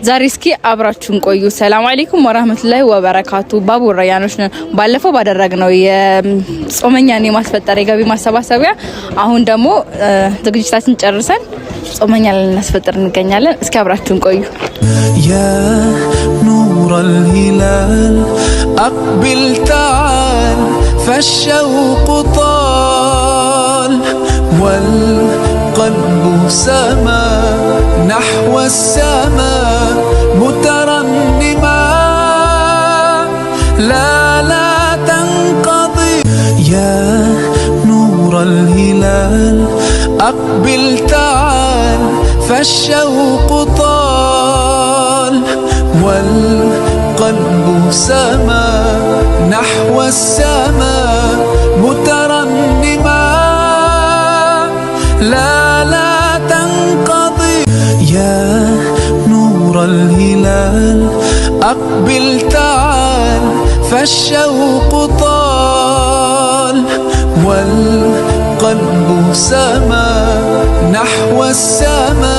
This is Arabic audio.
ዛሬ እስኪ አብራችሁን ቆዩ። ሰላም አለይኩም ወራህመቱላሂ ወበረካቱ። ባቡር ረያኖች ነን። ባለፈው ባደረግነው የጾመኛን የማስፈጠር የገቢ ማሰባሰቢያ አሁን ደግሞ ዝግጅታችን ጨርሰን ጾመኛ ልናስፈጥር እንገኛለን። እስኪ አብራችሁን ቆዩ። ያ ኑረል ሂላል አቅቢል ተዓል ፈሸውቁ ጣል والقلب سما نحو السماء مترنما لا تنقضي يا نور الهلال أقبل تعال فالشوق طال والقلب سما نحو السماء مترنما لا تنقضي يا نور الهلال أقبل تعال فالشوق طال والقلب سما نحو السماء